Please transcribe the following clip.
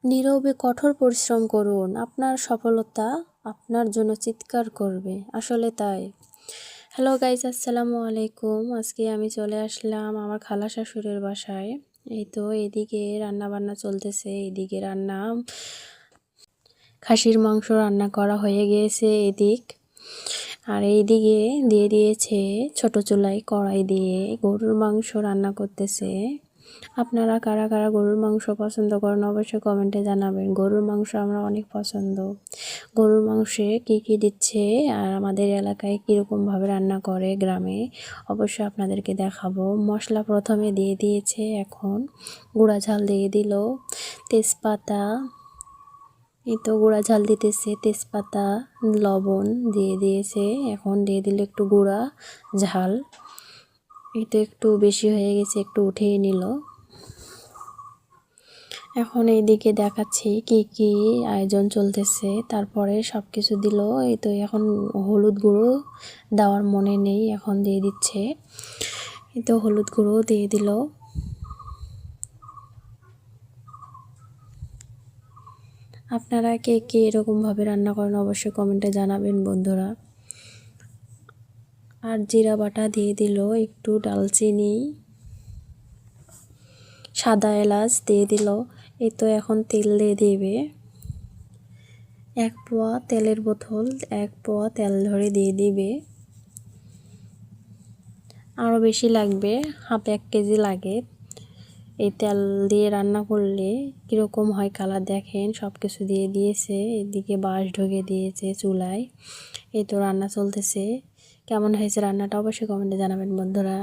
নীরবে কঠোর পরিশ্রম করুন, আপনার সফলতা আপনার জন্য চিৎকার করবে। আসলে তাই। হ্যালো গাইজ, আসসালামু আলাইকুম। আজকে আমি চলে আসলাম আমার খালা শাশুড়ির বাসায়। এই তো এদিকে রান্না বান্না চলতেছে, এদিকে খাসির মাংস রান্না করা হয়ে গিয়েছে এদিক। আর এইদিকে দিয়ে দিয়েছে ছোট চুলায় কড়াই দিয়ে গরুর মাংস রান্না করতেছে। আপনারা কারা কারা গরুর মাংস পছন্দ করেন অবশ্যই কমেন্টে জানাবেন। গরুর মাংস আমরা অনেক পছন্দ। গরুর মাংসে কী কী দিচ্ছে আর আমাদের এলাকায় কীরকমভাবে রান্না করে গ্রামে অবশ্যই আপনাদেরকে দেখাবো। মশলা প্রথমে দিয়ে দিয়েছে, এখন গুঁড়া ঝাল দিয়ে দিল, তেজপাতা, এই তো গুঁড়া ঝাল দিতেছে, তেজপাতা, লবণ দিয়ে দিয়েছে, এখন দিয়ে দিল একটু গুঁড়া ঝাল। এই তো একটু বেশি হয়ে গেছে, একটু উঠিয়ে নিল। এখন এইদিকে দেখাচ্ছি কি কি আয়োজন চলতেছে, তারপরে সব কিছু দিল। এই তো এখন হলুদ গুঁড়ো দেওয়ার মনে নেই, এখন দিয়ে দিচ্ছে। এই তো হলুদ গুঁড়ো দিয়ে দিল। আপনারা কে কে এরকমভাবে রান্না করেন অবশ্যই কমেন্টে জানাবেন বন্ধুরা। আর জিরা বাটা দিয়ে দিল, একটু ডালচিনি, সাদা এলাচ দিয়ে দিল। এই তো এখন তেল দিয়ে দিবে, 1 পোয়া তেলের বোতল, 1 পোয়া তেল ধরে দিয়ে দিবে। আরও বেশি লাগবে, হাফ 1 কেজি লাগে। এই তেল দিয়ে রান্না করলে কীরকম হয় কালার দেখেন। সব কিছু দিয়ে দিয়েছে, এদিকে বাঁশ ঢুকে দিয়েছে চুলায়। এই তো রান্না চলতেছে। কেমন হয়েছে রান্নাটা অবশ্যই কমেন্টে জানাবেন বন্ধুরা।